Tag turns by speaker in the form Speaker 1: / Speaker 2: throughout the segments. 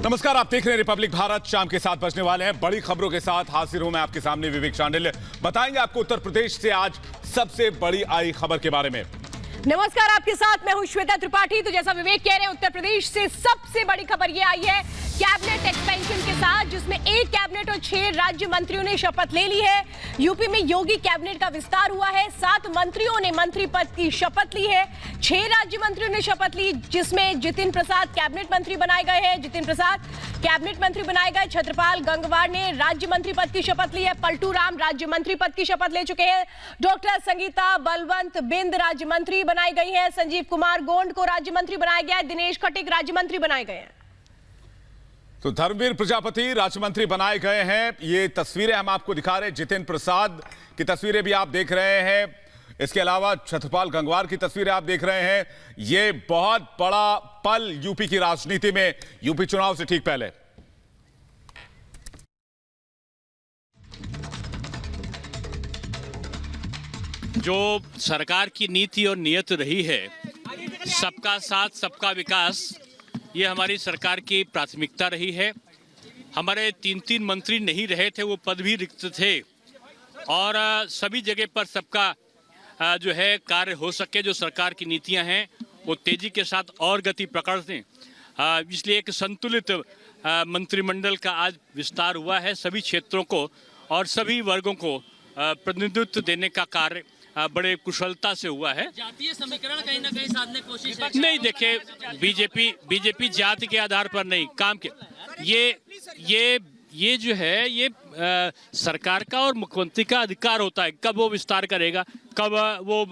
Speaker 1: नमस्कार, आप देख रहे हैं रिपब्लिक भारत। शाम के 7 बजने वाले हैं। बड़ी खबरों के साथ हाजिर हूं मैं आपके सामने विवेक चांडिल्य। बताएंगे आपको उत्तर प्रदेश से आज सबसे बड़ी आई खबर के बारे में।
Speaker 2: नमस्कार, आपके साथ मैं हूं श्वेता त्रिपाठी। तो जैसा विवेक कह रहे हैं, उत्तर प्रदेश से सबसे बड़ी खबर यह आई है कैबिनेट एक्सपेंशन के साथ, जिसमें 1 कैबिनेट और 6 राज्य मंत्रियों ने शपथ ले ली है। यूपी में योगी कैबिनेट का विस्तार हुआ है। 7 मंत्रियों ने मंत्री पद की शपथ ली है। 6 राज्य मंत्रियों ने शपथ ली, जिसमें जितिन प्रसाद कैबिनेट मंत्री बनाए गए हैं। जितिन प्रसाद कैबिनेट मंत्री बनाए गए। छत्रपाल गंगवार ने राज्य मंत्री पद की शपथ ली है। पलटू राम राज्य मंत्री पद की शपथ ले चुके हैं। डॉक्टर संगीता बलवंत बिंद राज्य मंत्री बनाई गई है। संजीव कुमार गोंड को राज्य मंत्री बनाया गया है। दिनेश खटीक राज्य मंत्री बनाए गए हैं।
Speaker 1: तो धर्मवीर प्रजापति राज्य मंत्री बनाए गए हैं। ये तस्वीरें हम आपको दिखा रहे हैं। जितिन प्रसाद की तस्वीरें भी आप देख रहे हैं। इसके अलावा छत्रपाल गंगवार की तस्वीरें आप देख रहे हैं। ये बहुत बड़ा पल यूपी की राजनीति में, यूपी चुनाव से ठीक पहले।
Speaker 3: जो सरकार की नीति और नीयत रही है, सबका साथ सबका विकास, ये हमारी सरकार की प्राथमिकता रही है। हमारे 3 मंत्री नहीं रहे थे, वो पद भी रिक्त थे और सभी जगह पर सबका जो है कार्य हो सके। जो सरकार की नीतियां हैं वो तेजी के साथ और गति पकड़ दें, इसलिए एक संतुलित मंत्रिमंडल का आज विस्तार हुआ है। सभी क्षेत्रों को और सभी वर्गों को प्रतिनिधित्व देने का कार्य बड़े कुशलता से हुआ है।
Speaker 4: जातीय समीकरण कहीं ना कहीं साधने की कोशिश है।
Speaker 3: नहीं, देखिए, बीजेपी जाति के आधार पर नहीं काम किया। ये जो है ये सरकार का और मुख्यमंत्री का अधिकार होता है, कब वो विस्तार करेगा, कब वो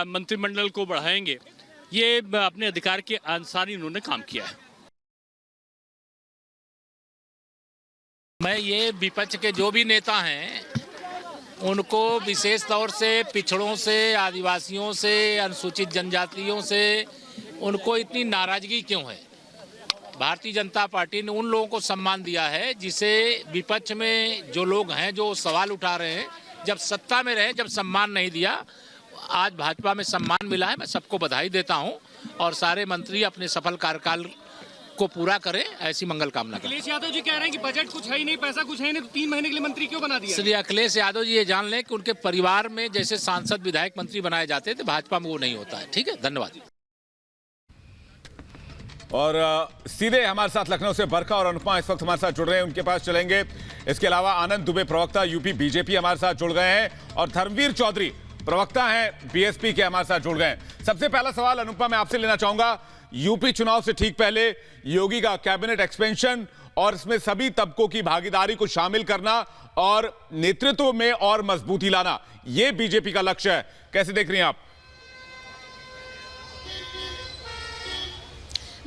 Speaker 3: मंत्रिमंडल को बढ़ाएंगे। ये अपने अधिकार के अनुसार ही उन्होंने काम किया है।
Speaker 4: मैं ये विपक्ष के जो भी नेता हैं उनको विशेष तौर से पिछड़ों से, आदिवासियों से, अनुसूचित जनजातियों से उनको इतनी नाराजगी क्यों है। भारतीय जनता पार्टी ने उन लोगों को सम्मान दिया है जिसे विपक्ष में जो लोग हैं जो सवाल उठा रहे हैं, जब सत्ता में रहे जब सम्मान नहीं दिया। आज भाजपा में सम्मान मिला है, मैं सबको बधाई देता हूं और सारे मंत्री अपने सफल कार्यकाल को पूरा करें, ऐसी मंगल कामना करें।
Speaker 5: अखिलेश यादव जी कह रहे हैं कि बजट कुछ है ही नहीं, पैसा कुछ है ही नहीं, तो 3 महीने के लिए मंत्री क्यों बना दिया?
Speaker 4: इसलिए अखिलेश यादव जी ये जान लें कि उनके परिवार में जैसे सांसद विधायक मंत्री बनाए जाते थे, भाजपा में वो नहीं होता है। ठीक है, धन्यवाद।
Speaker 1: और सीधे हमारे साथ लखनऊ से बरखा और अनुपमा इस वक्त हमारे साथ जुड़ रहे हैं, उनके पास चलेंगे। इसके अलावा आनंद दुबे प्रवक्ता यूपी बीजेपी हमारे साथ जुड़ गए हैं और धर्मवीर चौधरी प्रवक्ता हैं बीएसपी के, हमारे साथ जुड़ गए हैं। सबसे पहला सवाल अनुपमा मैं आपसे लेना चाहूंगा, यूपी चुनाव से ठीक पहले योगी का कैबिनेट एक्सपेंशन और इसमें सभी तबकों की भागीदारी को शामिल करना और नेतृत्व में और मजबूती लाना, यह बीजेपी का लक्ष्य है। कैसे देख रही हैं आप?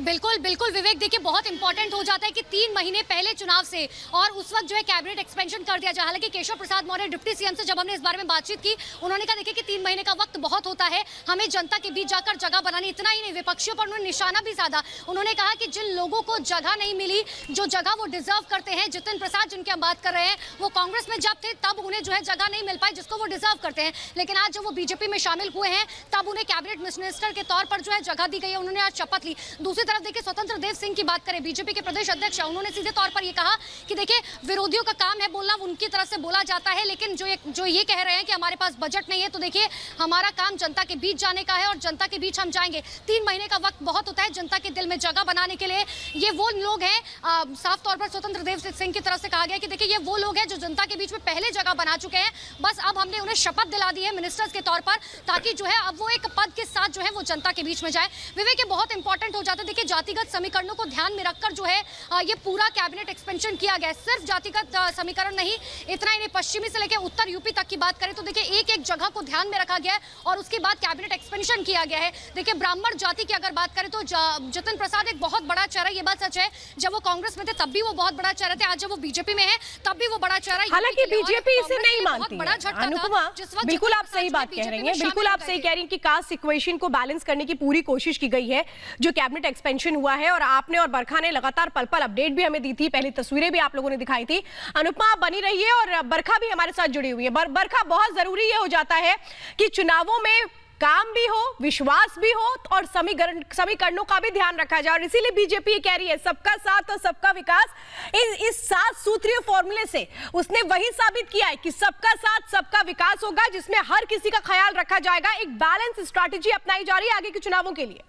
Speaker 6: बिल्कुल बिल्कुल विवेक, देखिए बहुत इंपॉर्टेंट हो जाता है कि 3 महीने पहले चुनाव से और उस वक्त जो है कैबिनेट एक्सपेंशन कर दिया जाए। हालांकि केशव प्रसाद मौर्य डिप्टी सीएम से जब हमने इस बारे में बातचीत की, उन्होंने कहा देखिए कि 3 महीने का वक्त बहुत होता है, हमें जनता के बीच जाकर जगह बनानी। इतना ही नहीं, विपक्षियों पर उन्होंने निशाना भी साधा। उन्होंने कहा कि जिन लोगों को जगह नहीं मिली, जो जगह वो डिजर्व करते हैं, जितिन प्रसाद जिनकी हम बात कर रहे हैं, वो कांग्रेस में जब थे तब उन्हें जो है जगह नहीं मिल पाई जिसको वो डिजर्व करते हैं, लेकिन आज जब वो बीजेपी में शामिल हुए हैं तब उन्हें कैबिनेट मिनिस्टर के तौर पर जो है जगह दी गई है। उन्होंने आज शपथ ली। दूसरी तरफ देखिए स्वतंत्र देव सिंह की बात करें, बीजेपी के प्रदेश अध्यक्ष, उन्होंने सीधे तौर पर ये कहा कि देखिए विरोधियों का काम है बोलना, उनकी तरफ से बोला जाता है, लेकिन जो ये कह रहे हैं कि हमारे पास बजट नहीं है, तो देखिए हमारा काम जनता के बीच जाने का है और जनता के बीच हम जाएंगे। 3 महीने का वक्त बहुत होता है जनता के दिल में जगह बनाने के लिए। ये वो लोग हैं, साफ तौर पर स्वतंत्र देव सिंह की तरफ से कहा गया कि देखिए ये वो लोग हैं जो जनता के बीच में पहले जगह बना चुके हैं, बस अब हमने उन्हें शपथ दिला दी है मिनिस्टर्स के तौर पर, ताकि जो है अब वो एक पद के साथ जो है वो जनता के बीच में जाए। विवेक, ये बहुत इंपॉर्टेंट हो जाता है। देखिए जातिगत समीकरणों को ध्यान में रखकर जो है ये पूरा कैबिनेट एक्सपेंशन किया गया है। सिर्फ जातिगत समीकरण नहीं, इतना ही नहीं, पश्चिमी से लेकर उत्तर यूपी तक की बात करें तो देखिए एक एक जगह को ध्यान में रखा गया है और उसके बाद कैबिनेट एक्सपेंशन किया गया है। देखिए ब्राह्मण जाति की अगर बात करें तो जितिन प्रसाद एक बहुत बड़ा चेहरा, ये बात सच है, जब वो कांग्रेस में थे तब भी वो बहुत बड़ा चेहरा थे, आज जब वो बीजेपी में है तब भी वो बड़ा चेहरा।
Speaker 2: हालांकि बीजेपी इसे नहीं मानती है। अनुपमा, बिल्कुल आप सही बात कह रही हैं, बिल्कुल आप सही कह रही हैं कि कास्ट इक्वेशन को बैलेंस करने की पूरी कोशिश की गई है जो कैबिनेट एक्सपेंशन हुआ है। और आपने और बरखा ने लगातार पल पल अपडेट भी हमें दी थी, पहली तस्वीरें भी आप लोगों ने दिखाई थी। अनुपमा, आप बनी रहिए और बरखा भी हमारे साथ जुड़ी हुई है। बरखा, बहुत जरूरी ये हो जाता है कि चुनावों में काम भी हो, विश्वास भी हो और समीकरणों का भी ध्यान रखा जाए। और इसीलिए बीजेपी ये कह रही है सबका साथ और सबका विकास। इस 7 सूत्रीय फॉर्मूले से उसने वही साबित किया है कि सबका साथ सबका विकास होगा, जिसमें हर किसी का ख्याल रखा जाएगा। एक बैलेंस स्ट्रैटेजी अपनाई जा रही है आगे के चुनावों के लिए।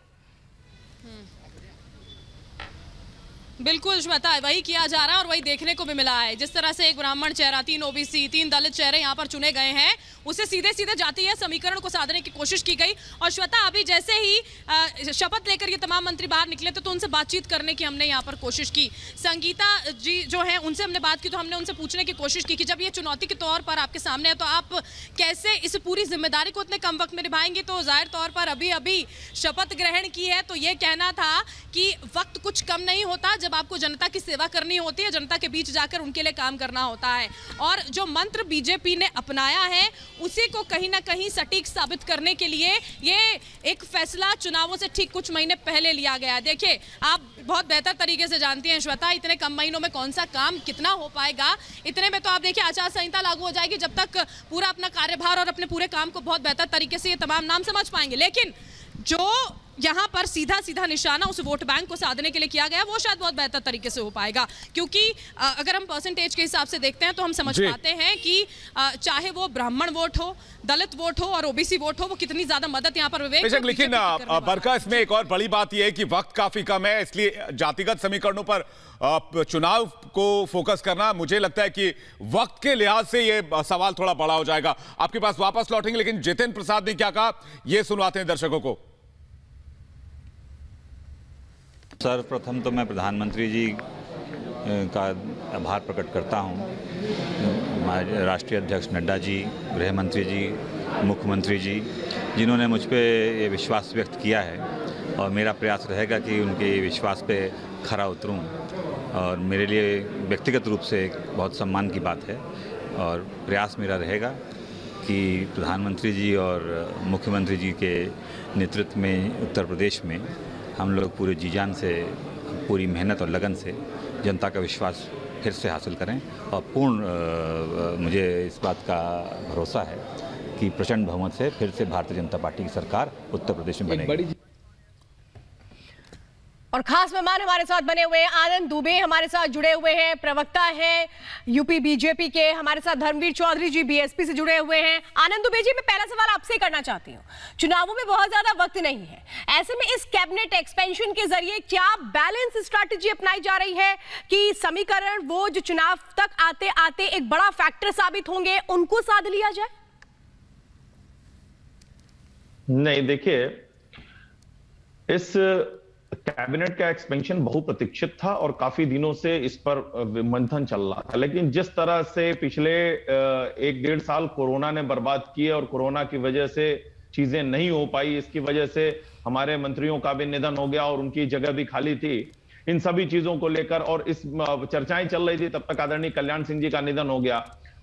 Speaker 7: बिल्कुल श्वेता, वही किया जा रहा है और वही देखने को भी मिला है। जिस तरह से एक ब्राह्मण चेहरा, 3 ओबीसी, 3 दलित चेहरे यहाँ पर चुने गए हैं, उसे सीधे सीधे जातीय समीकरण को साधने की कोशिश की गई। और श्वेता, अभी जैसे ही शपथ लेकर ये तमाम मंत्री बाहर निकले तो उनसे बातचीत करने की हमने यहाँ पर कोशिश की। संगीता जी जो है उनसे हमने बात की तो हमने उनसे पूछने की कोशिश की कि जब ये चुनौती के तौर पर आपके सामने है तो आप कैसे इस पूरी जिम्मेदारी को इतने कम वक्त में निभाएंगे। तो जाहिर तौर पर अभी शपथ ग्रहण की है तो ये कहना था कि वक्त कुछ कम नहीं होता जब आपको जनता की सेवा करनी होती है, जनता के बीच जाकर उनके लिए काम करना होता है। और जो मंत्र बीजेपी ने अपनाया है उसी को कहीं ना कहीं सटीक साबित करने के लिए ये एक फैसला चुनावों से ठीक कुछ महीने पहले लिया गया है। देखिए, आप बहुत बेहतर तरीके से जानती हैं श्वेता, इतने कम महीनों में कौन सा काम कितना हो पाएगा। इतने में तो आप देखिए आचार संहिता लागू हो जाएगी, जब तक पूरा अपना कार्यभार और अपने पूरे काम को बहुत बेहतर तरीके से ये तमाम नाम समझ पाएंगे। लेकिन जो यहाँ पर सीधा सीधा निशाना उस वोट बैंक को साधने के लिए किया गया वो शायद बहुत बेहतर तरीके से हो पाएगा, क्योंकि अगर हम परसेंटेज के हिसाब से देखते हैं तो हम समझ पाते हैं कि चाहे वो ब्राह्मण वोट हो, दलित वोट हो और ओबीसी वोट हो, वो कितनी ज्यादा मदद यहाँ पर विवेक।
Speaker 1: लेकिन बरका, इसमें एक और बड़ी बात यह है कि वक्त काफी कम है, इसलिए जातिगत समीकरणों पर चुनाव को फोकस करना, मुझे लगता है कि वक्त के लिहाज से यह सवाल थोड़ा बड़ा हो जाएगा। आपके पास वापस लौटेंगे, लेकिन जितेंद्र प्रसाद ने क्या कहा यह सुनवाते हैं दर्शकों को।
Speaker 8: सर्वप्रथम तो मैं प्रधानमंत्री जी का आभार प्रकट करता हूँ। राष्ट्रीय अध्यक्ष नड्डा जी, गृह मंत्री जी, मुख्यमंत्री जी, जिन्होंने मुझ पे ये विश्वास व्यक्त किया है और मेरा प्रयास रहेगा कि उनके विश्वास पे खरा उतरूँ। और मेरे लिए व्यक्तिगत रूप से एक बहुत सम्मान की बात है और प्रयास मेरा रहेगा कि प्रधानमंत्री जी और मुख्यमंत्री जी के नेतृत्व में उत्तर प्रदेश में हम लोग पूरे जी जान से, पूरी मेहनत और लगन से जनता का विश्वास फिर से हासिल करें। और पूर्ण मुझे इस बात का भरोसा है कि प्रचंड बहुमत से फिर से भारतीय जनता पार्टी की सरकार उत्तर प्रदेश में बनेगी।
Speaker 2: और खास मेहमान हमारे साथ बने हुए हैं, आनंद दुबे हमारे साथ जुड़े हुए हैं, प्रवक्ता हैं यूपी बीजेपी के। हमारे साथ धर्मवीर चौधरी जी बीएसपी से जुड़े हुए हैं। आनंद दुबे जी, मैं पहला सवाल आपसे करना चाहती हूँ, चुनावों में बहुत ज्यादा वक्त नहीं है, ऐसे में इस कैबिनेट एक्सपेंशन के जरिए क्या बैलेंस स्ट्रैटेजी अपनाई जा रही है कि समीकरण वो जो चुनाव तक आते आते एक बड़ा फैक्टर साबित होंगे उनको साध लिया जाए?
Speaker 9: नहीं, देखिए, इस कैबिनेट का एक्सपेंशन बहुप्रतीक्षित था और काफी दिनों से इस पर मंथन चल रहा था। लेकिन जिस तरह से पिछले 1-1.5 साल कोरोना ने बर्बाद किए और कोरोना की वजह से चीजें नहीं हो पाई, इसकी वजह से हमारे मंत्रियों का भी निधन हो गया और उनकी जगह भी खाली थी। इन सभी चीजों को लेकर और इस चर्चाएं चल रही थी, तब तक आदरणीय कल्याण सिंह जी का निधन हो गया,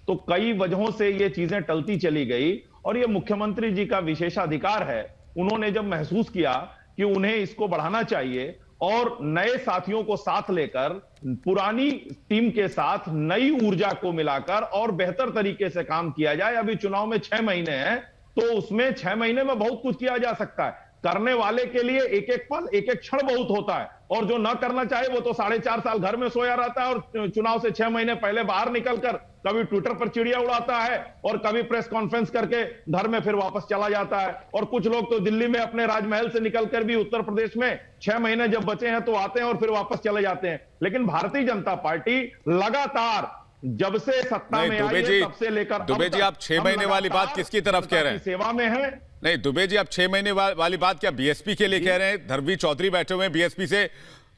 Speaker 9: तो कई वजहों से ये चीजें टलती चली गई। और ये मुख्यमंत्री जी का विशेषाधिकार है, उन्होंने जब महसूस किया कि उन्हें इसको बढ़ाना चाहिए और नए साथियों को साथ लेकर पुरानी टीम के साथ नई ऊर्जा को मिलाकर और बेहतर तरीके से काम किया जाए। अभी चुनाव में 6 महीने हैं, तो उसमें 6 महीने में बहुत कुछ किया जा सकता है। करने वाले के लिए एक एक पल, एक एक क्षण बहुत होता है, और जो ना करना चाहे वो तो 4.5 साल घर में सोया रहता है और चुनाव से 6 महीने पहले बाहर निकलकर कभी ट्विटर पर चिड़िया उड़ाता है और कभी प्रेस कॉन्फ्रेंस करके घर में फिर वापस चला जाता है। और कुछ लोग तो दिल्ली में अपने राजमहल से निकलकर भी उत्तर प्रदेश में 6 महीने जब बचे हैं तो आते हैं और फिर वापस चले जाते हैं। लेकिन भारतीय जनता पार्टी लगातार जब से सत्ता में आई है तब से लेकर
Speaker 1: दुबे जी, आप 6 महीने वाली बात किसकी तरफ कह रहे हैं?
Speaker 9: सेवा में है।
Speaker 1: नहीं दुबे जी, आप 6 महीने वाली बात क्या बीएसपी के लिए कह रहे हैं? धर्मवीर चौधरी बैठे हुए हैं बीएसपी से,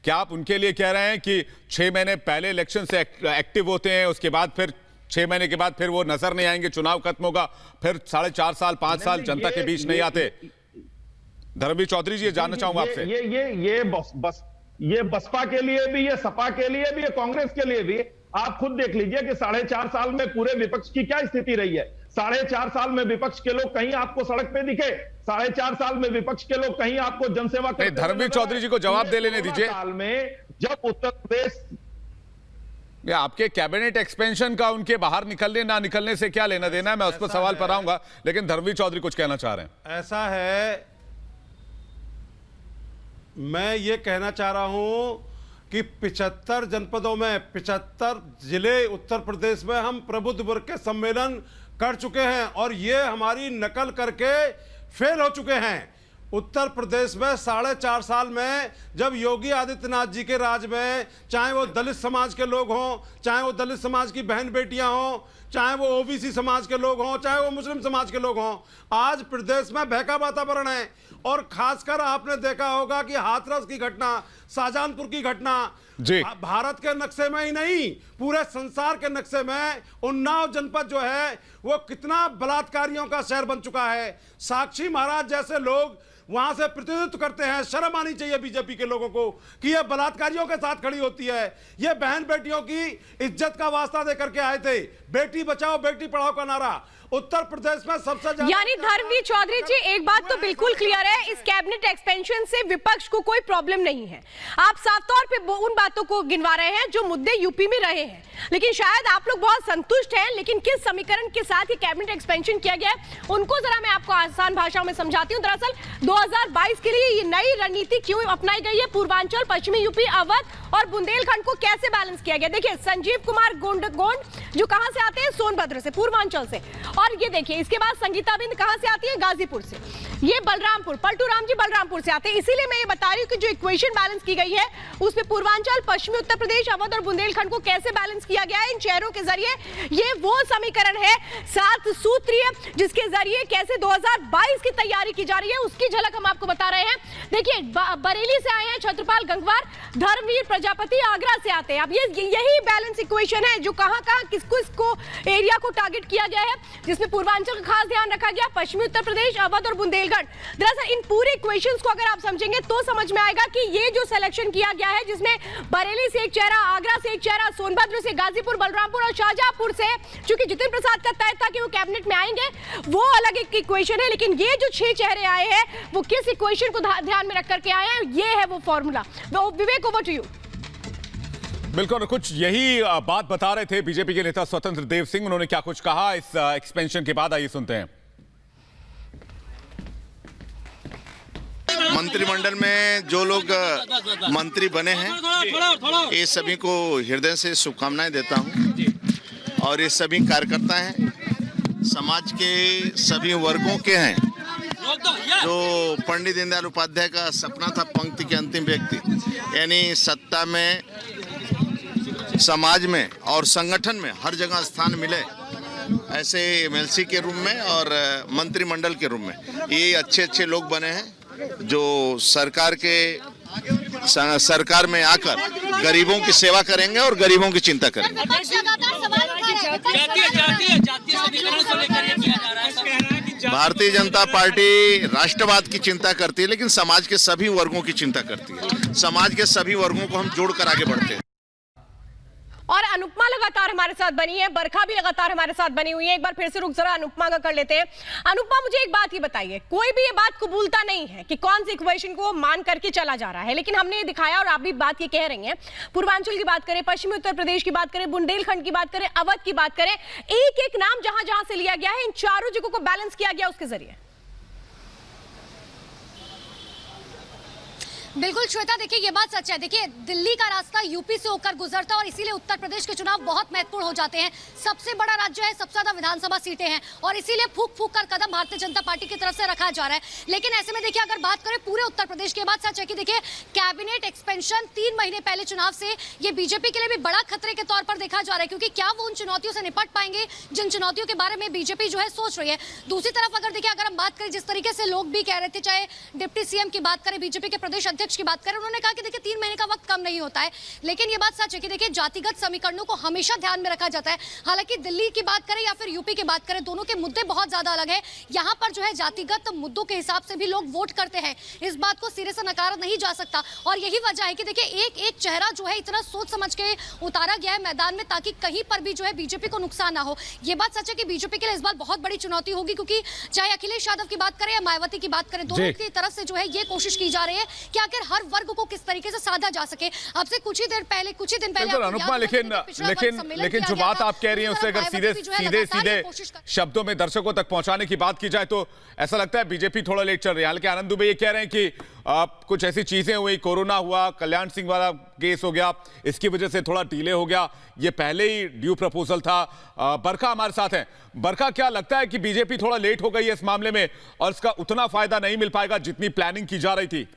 Speaker 1: क्या आप उनके लिए कह रहे हैं कि 6 महीने पहले इलेक्शन से एक्टिव होते हैं, उसके बाद फिर 6 महीने के बाद फिर वो नजर नहीं आएंगे, चुनाव खत्म होगा, फिर 4.5 साल 5 साल जनता के बीच नहीं आते? धर्मवीर चौधरी जी, ये जानना चाहूंगा आपसे।
Speaker 9: ये बसपा के लिए भी, ये सपा के लिए भी, ये कांग्रेस के लिए भी। आप खुद देख लीजिए कि 4.5 साल में पूरे विपक्ष की क्या स्थिति रही है। 4.5 साल में विपक्ष के लोग कहीं आपको सड़क पे दिखे? 4.5 साल में विपक्ष के लोग कहीं आपको जनसेवा करते?
Speaker 1: धर्मवीर चौधरी जी को जवाब दे लेने दीजिए।
Speaker 9: साल में जब उत्तर प्रदेश
Speaker 1: ये आपके कैबिनेट एक्सपेंशन का उनके बाहर निकलने ना निकलने से क्या लेना देना है, मैं उस पर सवाल पर आऊंगा, लेकिन धर्मवीर चौधरी कुछ कहना चाह रहे हैं।
Speaker 10: ऐसा है, मैं ये कहना चाह रहा हूं कि 75 जनपदों में 75 जिले उत्तर प्रदेश में हम प्रबुद्ध वर्ग के सम्मेलन कर चुके हैं और ये हमारी नकल करके फेल हो चुके हैं। उत्तर प्रदेश में 4.5 साल में जब योगी आदित्यनाथ जी के राज में, चाहे वो दलित समाज के लोग हों, चाहे वो दलित समाज की बहन बेटियां हों, चाहे वो ओबीसी समाज के लोग हों, चाहे वो मुस्लिम समाज के लोग हों, आज प्रदेश में भय का वातावरण है। और खासकर आपने देखा होगा कि हाथरस की घटना, शाहजहानपुर की घटना भारत के नक्शे में ही नहीं, पूरे संसार के नक्शे में उन्नाव जनपद जो है वो कितना बलात्कारियों का शहर बन चुका है। साक्षी महाराज जैसे लोग वहां से प्रतिनिधित्व करते हैं। शर्म आनी चाहिए बीजेपी के लोगों को कि ये बलात्कारियों के साथ खड़ी होती है। ये बहन बेटियों की इज्जत का वास्ता देकर के आए थे, बेटी बचाओ बेटी पढ़ाओ का नारा उत्तर प्रदेश में सबसे ज्यादा।
Speaker 2: यानी धर्मवीर चौधरी जी, एक बात तो बिल्कुल क्लियर है, इस कैबिनेट एक्सपेंशन से विपक्ष को कोई प्रॉब्लम नहीं है। आप साफ तौर पे उन बातों को गिनवा रहे हैं जो मुद्दे यूपी में रहे हैं, लेकिन शायद आप लोग बहुत संतुष्ट हैं। लेकिन किस समीकरण के साथ ये कैबिनेट एक्सपेंशन किया गया है, उनको जरा मैं आपको आसान भाषाओं में समझाती हूँ। दरअसल 2022 के लिए ये नई रणनीति क्यों अपनाई गई है, पूर्वांचल, पश्चिमी यूपी, अवध और बुंदेलखंड को कैसे बैलेंस किया गया। देखिए, संजीव कुमार गोंड जो कहां से आते हैं, सोनभद्र से, पूर्वांचल से। और ये देखिए, इसके बाद संगीता बिंद कहां से आती है, गाजीपुर से। ये बलरामपुर, पलटू राम जी बलरामपुर से आते हैं। इसीलिए मैं ये बता रही हूँ कि जो इक्वेशन बैलेंस की गई है उसमें पूर्वांचल, पश्चिमी उत्तर प्रदेश, अवध और बुंदेलखंड को कैसे बैलेंस किया गया है इन शहरों के जरिए। ये वो समीकरण है 7 सूत्रीय, जिसके जरिए कैसे 2022 की तैयारी की जा रही है उसकी झलक हम आपको बता रहे हैं। देखिए, बरेली से आए हैं छत्रपाल गंगवार, धर्मवीर प्रजापति आगरा से आते हैं। अब यही बैलेंस इक्वेशन है जो कहां किसको एरिया को टारगेट किया गया है, जिसमें पूर्वांचल का खास ध्यान रखा गया, पश्चिमी उत्तर प्रदेश, अवध और बुंदेलखंड। दरअसल इन पूरे इक्वेशंस को अगर आप समझेंगे तो समझ में आएगा कि ये जो सिलेक्शन किया गया है, जिसमें बरेली से एक चेहरा, आगरा से एक चेहरा, सोनभद्र से, गाजीपुर, बलरामपुर और शाहजहांपुर से, चूंकि जितिन प्रसाद का तय था कि वो कैबिनेट में आएंगे, वो अलग एक इक्वेशन है। लेकिन ये जो 6 चेहरे आए हैं वो किस इक्वेशन को ध्यान में रख करके आए हैं, ये है वो formula. Vivek, over to you.
Speaker 1: बिल्कुल, कुछ यही बात बता रहे थे बीजेपी के नेता स्वतंत्र देव सिंह। उन्होंने क्या कुछ कहा इस एक्सपेंशन के बाद, आइए सुनते हैं।
Speaker 11: मंत्रिमंडल में जो लोग मंत्री बने हैं, ये सभी को हृदय से शुभकामनाएं देता हूं। और ये सभी कार्यकर्ता हैं, समाज के सभी वर्गों के हैं। जो पंडित दीनदयाल उपाध्याय का सपना था, पंक्ति के अंतिम व्यक्ति, यानी सत्ता में, समाज में और संगठन में हर जगह स्थान मिले, ऐसे एमएलसी के रूप में और मंत्रिमंडल के रूप में ये अच्छे लोग बने हैं जो सरकार में आकर गरीबों की सेवा करेंगे और गरीबों की चिंता करेंगे। भारतीय जनता पार्टी राष्ट्रवाद की चिंता करती है, लेकिन समाज के सभी वर्गों की चिंता करती है। समाज के सभी वर्गों को हम जोड़कर आगे बढ़ते हैं।
Speaker 2: और अनुपमा लगातार हमारे साथ बनी है, बरखा भी लगातार हमारे साथ बनी हुई है। एक बार फिर से रुक जरा अनुपमा का कर लेते हैं। अनुपमा, मुझे एक बात ही बताइए, कोई भी ये बात कबूलता नहीं है कि कौन सी इक्वेशन को मान करके चला जा रहा है, लेकिन हमने ये दिखाया और आप भी बात ये कह रही हैं, पूर्वांचल की बात करें, पश्चिमी उत्तर प्रदेश की बात करें, बुंदेलखंड की बात करें, अवध की बात करें, एक एक नाम जहां जहां से लिया गया है, इन चारों जगहों को बैलेंस किया गया उसके जरिए।
Speaker 6: बिल्कुल श्वेता, देखिए ये बात सच है। देखिए, दिल्ली का रास्ता यूपी से होकर गुजरता है और इसीलिए उत्तर प्रदेश के चुनाव बहुत महत्वपूर्ण हो जाते हैं। सबसे बड़ा राज्य है, सबसे ज्यादा विधानसभा सीटें हैं और इसीलिए फूक फूक कर कदम भारतीय जनता पार्टी की तरफ से रखा जा रहा है। लेकिन ऐसे में देखिए, अगर बात करें पूरे उत्तर प्रदेश की, बात सच है कि देखिए कैबिनेट एक्सपेंशन 3 महीने पहले चुनाव से ये बीजेपी के लिए भी बड़ा खतरे के तौर पर देखा जा रहा है, क्योंकि क्या वो उन चुनौतियों से निपट पाएंगे जिन चुनौतियों के बारे में बीजेपी जो है सोच रही है। दूसरी तरफ अगर देखिए, अगर हम बात करें जिस तरीके से लोग भी कह रहे थे, चाहे डिप्टी सीएम की बात करें, बीजेपी के प्रदेश अध्यक्ष की बात करें, उन्होंने कहा कि देखिए 3 महीने का वक्त कम नहीं होता है। लेकिन ये बात सच है कि देखिए जातिगत समीकरणों को हमेशा ध्यान में रखा जाता है। हालांकि दिल्ली की बात करें या फिर यूपी की बात करें, दोनों के मुद्दे बहुत ज्यादा अलग है। यहाँ पर जो है जातिगत मुद्दों के हिसाब से भी लोग वोट करते हैं, इस बात को सिरे से नकारा नहीं जा सकता। और यही वजह है कि देखिए एक एक चेहरा जो है इतना सोच समझ के उतारा गया है मैदान में, ताकि कहीं पर भी जो है बीजेपी को नुकसान ना हो। ये बात सच है कि बीजेपी के लिए इस बार बहुत बड़ी चुनौती होगी, क्योंकि चाहे अखिलेश यादव की बात करें या मायावती की बात करें, दोनों की तरफ से जो है ये कोशिश की जा रही है कि आखिर हर वर्ग को किस तरीके से साधा जा सके। अब से कुछ ही दिन पहले
Speaker 1: अनुपमा, लेकिन जो बात आप कह रही हैं उससे अगर सीधे शब्दों में दर्शकों तक पहुंचाने की बात की जाए तो ऐसा लगता है बीजेपी थोड़ा लेट चल रही है। हालांकि आनंद दुबे ये कह रहे हैं कि कुछ ऐसी चीजें हुई, कोरोना हुआ, कल्याण सिंह वाला केस हो गया, इसकी वजह से थोड़ा डिले हो गया, ये पहले ही ड्यू प्रपोजल था। बरखा हमारे साथ है। बरखा, क्या लगता है कि बीजेपी थोड़ा लेट हो गई है इस मामले में और इसका उतना फायदा नहीं मिल पाएगा जितनी प्लानिंग की जा रही थी?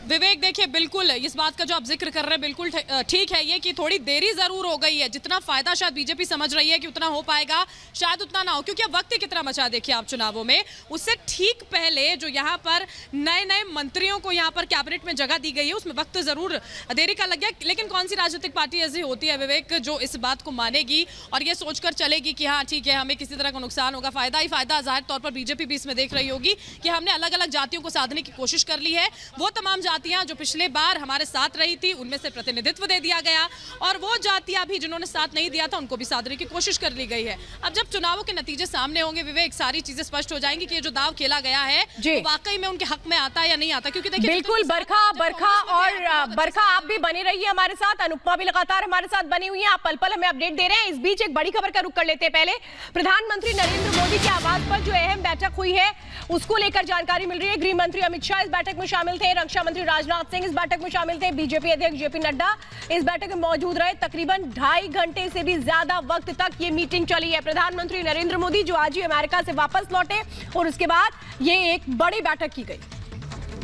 Speaker 7: विवेक, देखिए बिल्कुल इस बात का जो आप जिक्र कर रहे हैं बिल्कुल ठीक है ये कि थोड़ी देरी जरूर हो गई है। जितना फायदा शायद बीजेपी समझ रही है कि उतना हो पाएगा, शायद उतना ना हो, क्योंकि अब वक्त कितना बचा देखिए आप चुनावों में। उससे ठीक पहले जो यहाँ पर नए मंत्रियों को यहाँ पर कैबिनेट में जगह दी गई है उसमें वक्त जरूर देरी का लग गया। लेकिन कौन सी राजनीतिक पार्टी ऐसी होती है विवेक जो इस बात को मानेगी और ये सोचकर चलेगी कि हाँ ठीक है हमें किसी तरह का नुकसान होगा, फायदा ही फायदा। जाहिर तौर पर बीजेपी भी इसमें देख रही होगी कि हमने अलग अलग जातियों को साधने की कोशिश कर ली है। वो तमाम जो पिछले बार हमारे साथ रही थी उनमें से प्रतिनिधित्व दे दिया गया और वो जातियां भी जिन्होंने साथ नहीं दिया था उनको भी साधने की कोशिश कर ली गई है। अब जब चुनावों के नतीजे सामने होंगे विवेक, सारी चीजें स्पष्ट हो जाएंगी कि ये जो दाव खेला गया है वो वाकई में उनके हक में आता है या नहीं आता। क्योंकि देखिए
Speaker 2: बिल्कुल बरखा आप भी बने रहिए हमारे साथ, अनुपमा भी लगातार हमारे साथ बनी हुई है, आप पल पल हमें अपडेट दे रहे हैं। इस बीच एक बड़ी खबर का रुख कर लेते हैं। पहले प्रधानमंत्री नरेंद्र मोदी के आवास पर जो अहम बैठक हुई है उसको लेकर जानकारी मिल रही है। गृह मंत्री अमित शाह इस बैठक में शामिल थे, रक्षा मंत्री राजनाथ सिंह इस बैठक में शामिल थे, बीजेपी अध्यक्ष जेपी नड्डा इस बैठक में मौजूद रहे। तकरीबन 2.5 घंटे से भी ज्यादा वक्त तक ये मीटिंग चली है। प्रधानमंत्री नरेंद्र मोदी जो आज ही अमेरिका से वापस लौटे और उसके बाद ये एक बड़ी बैठक की गई।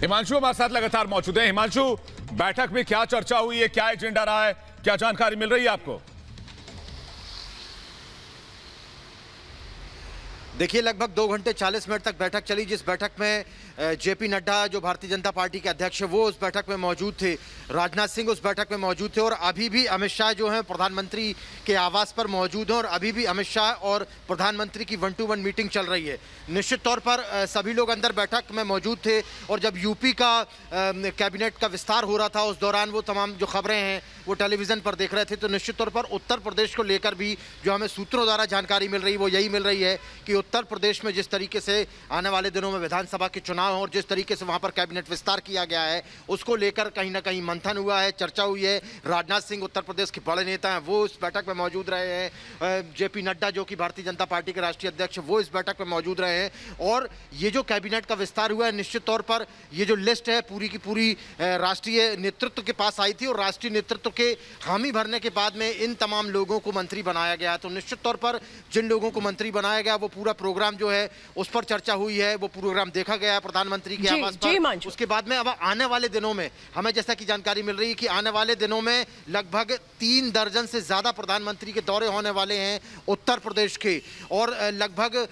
Speaker 1: हिमांशु हमारे साथ लगातार मौजूद है। हिमांशु, बैठक में क्या चर्चा हुई है, क्या एजेंडा रहा है, क्या जानकारी मिल रही है आपको?
Speaker 12: देखिए लगभग 2 घंटे 40 मिनट तक बैठक चली, जिस बैठक में जेपी नड्डा जो भारतीय जनता पार्टी के अध्यक्ष है वो उस बैठक में मौजूद थे, राजनाथ सिंह उस बैठक में मौजूद थे और अभी भी अमित शाह जो है प्रधानमंत्री के आवास पर मौजूद हैं और अभी भी अमित शाह और प्रधानमंत्री की 1-to-1 मीटिंग चल रही है। निश्चित तौर पर सभी लोग अंदर बैठक में मौजूद थे और जब यूपी का कैबिनेट का विस्तार हो रहा था उस दौरान वो तमाम जो खबरें हैं वो टेलीविज़न पर देख रहे थे। तो निश्चित तौर पर उत्तर प्रदेश को लेकर भी जो हमें सूत्रों द्वारा जानकारी मिल रही वो यही मिल रही है कि उत्तर प्रदेश में जिस तरीके से आने वाले दिनों में विधानसभा के चुनाव और जिस तरीके से वहां पर कैबिनेट विस्तार किया गया है उसको लेकर कहीं ना कहीं मंथन हुआ है, चर्चा हुई है। राजनाथ सिंह उत्तर प्रदेश के बड़े नेता हैं, वो इस बैठक में मौजूद रहे हैं। जेपी नड्डा जो कि भारतीय जनता पार्टी के राष्ट्रीय अध्यक्ष वो इस बैठक में मौजूद रहे हैं और ये जो कैबिनेट का विस्तार हुआ है निश्चित तौर पर ये जो लिस्ट है पूरी की पूरी राष्ट्रीय नेतृत्व के पास आई थी और राष्ट्रीय नेतृत्व के हामी भरने के बाद में इन तमाम लोगों को मंत्री बनाया गया। तो निश्चित तौर पर जिन लोगों को मंत्री बनाया गया वो पूरा प्रोग्राम जो है उस पर चर्चा हुई है, वो प्रोग्राम देखा गया है प्रधानमंत्री के आवास पर। उसके बाद में अब आने वाले दिनों में हमें जैसा कि जानकारी मिल रही है कि आने वाले दिनों में लगभग 3 दर्जन से ज्यादा प्रधानमंत्री के दौरे होने वाले हैं उत्तर प्रदेश के और लगभग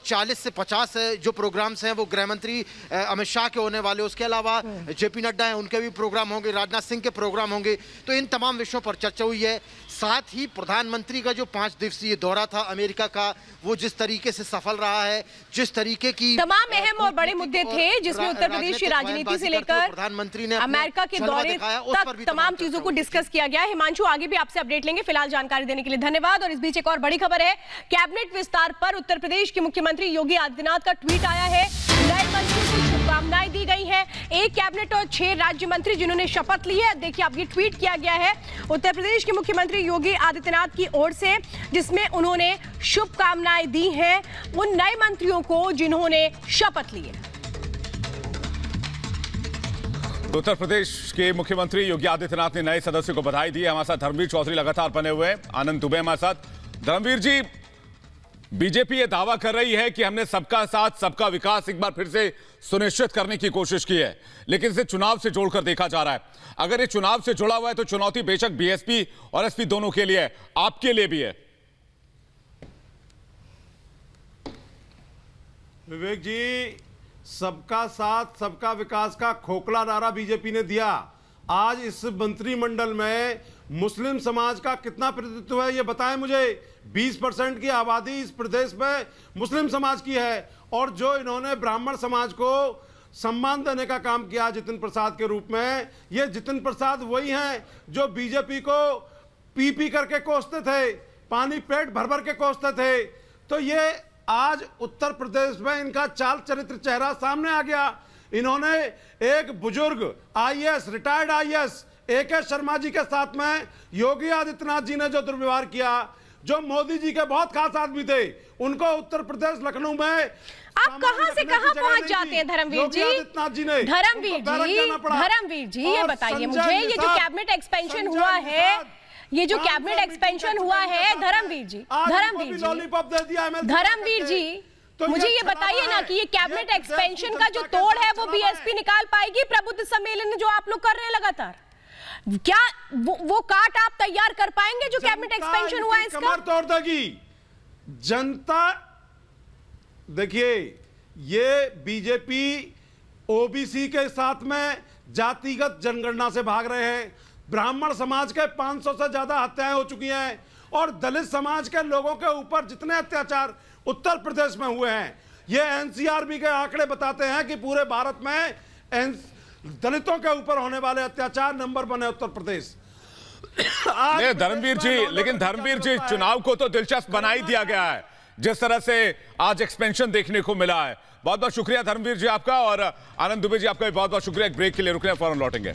Speaker 12: 40 से 50 जो प्रोग्राम्स हैं वो गृह मंत्री अमित शाह के होने वाले, उसके अलावा जेपी नड्डा हैं उनके भी प्रोग्राम होंगे, राजनाथ सिंह के प्रोग्राम होंगे। तो इन तमाम विषयों पर चर्चा हुई है। साथ ही प्रधानमंत्री का जो 5 दिवसीय दौरा था अमेरिका का वो जिस तरीके से सफल रहा है, जिस तरीके की
Speaker 2: तमाम अहम और बड़े मुद्दे थे जिसमें उत्तर प्रदेश की राजनीति से लेकर
Speaker 12: प्रधानमंत्री ने
Speaker 2: अमेरिका के दौरे तक तमाम चीजों को डिस्कस किया गया। हिमांशु आगे भी आपसे अपडेट लेंगे, फिलहाल जानकारी देने के लिए धन्यवाद। और इस बीच एक और बड़ी खबर है, कैबिनेट विस्तार पर उत्तर प्रदेश के मुख्यमंत्री योगी आदित्यनाथ का ट्वीट आया है। नए मंत्रियों को शुभकामनाएं दी गई हैं। 1 कैबिनेट और 6 राज्य मंत्री जिन्होंने शपथ ली है, देखिए आप ये ट्वीट किया गया है उत्तर प्रदेश के मुख्यमंत्री योगी आदित्यनाथ की ओर से, जिसमें उन्होंने शुभकामनाएं दी हैं उन नए मंत्रियों को जिन्होंने शपथ ली है।
Speaker 1: उत्तर प्रदेश के मुख्यमंत्री योगी आदित्यनाथ ने नए सदस्यों को बधाई दी है। हमारे साथ धर्मवीर चौधरी लगातार बने हुए हैं, आनंद दुबे हमारे साथ। धर्मवीर जी, बीजेपी ये दावा कर रही है कि हमने सबका साथ सबका विकास एक बार फिर से सुनिश्चित करने की कोशिश की है, लेकिन इसे चुनाव से जोड़कर देखा जा रहा है। अगर ये चुनाव से जुड़ा हुआ है तो चुनौती बेशक बीएसपी और एसपी दोनों के लिए है, आपके लिए भी है।
Speaker 10: विवेक जी, सबका साथ सबका विकास का खोखला नारा बीजेपी ने दिया। आज इस मंत्रिमंडल में मुस्लिम समाज का कितना प्रतिनिधित्व है ये बताएं मुझे। 20% की आबादी इस प्रदेश में मुस्लिम समाज की है और जो इन्होंने ब्राह्मण समाज को सम्मान देने का काम किया जितिन प्रसाद के रूप में, ये जितिन प्रसाद वही हैं जो बीजेपी को पी पी करके कोसते थे, पानी पेट भर भर के कोसते थे। तो ये आज उत्तर प्रदेश में इनका चाल चरित्र चेहरा सामने आ गया। इन्होंने एक बुजुर्ग IAS, retired IAS AK Sharma ji के साथ में योगी आदित्यनाथ जी ने जो दुर्व्यवहार किया, जो मोदी जी के बहुत खास आदमी थे, उनको उत्तर प्रदेश लखनऊ में
Speaker 2: आप कहां से कहां पहुंच जाते हैं धर्मवीर जी? धर्मवीर जी ये बताइए मुझे, ये जो कैबिनेट एक्सपेंशन हुआ है, ये जो कैबिनेट एक्सपेंशन हुआ है धर्मवीर जी, मुझे ये बताइए ना कि ये कैबिनेट एक्सपेंशन का जो तोड़ है वो बीएसपी निकाल पाएगी? प्रबुद्ध सम्मेलन जो आप लोग कर रहे हैं लगातार, क्या वो काट आप तैयार कर पाएंगे जो कैबिनेट एक्सपेंशन हुआ है इसका?
Speaker 10: कमर तोड़ देगी जनता। देखिए, ये बीजेपी ओबीसी के साथ में जातिगत जनगणना से भाग रहे हैं। ब्राह्मण समाज के 500 से ज्यादा हत्याएं हो चुकी हैं और दलित समाज के लोगों के ऊपर जितने अत्याचार उत्तर प्रदेश में हुए हैं, ये एनसीआरबी के आंकड़े बताते हैं कि पूरे भारत में दलितों के ऊपर होने वाले अत्याचार नंबर 1 है उत्तर प्रदेश।
Speaker 1: धर्मवीर जी, लेकिन धर्मवीर जी, चुनाव को तो दिलचस्प बना ही दिया गया है जिस तरह से आज एक्सपेंशन देखने को मिला है। बहुत बहुत शुक्रिया धर्मवीर जी आपका, और आनंद दुबे जी आपका भी बहुत बहुत शुक्रिया। एक ब्रेक के लिए रुकने, फौरन लौटेंगे।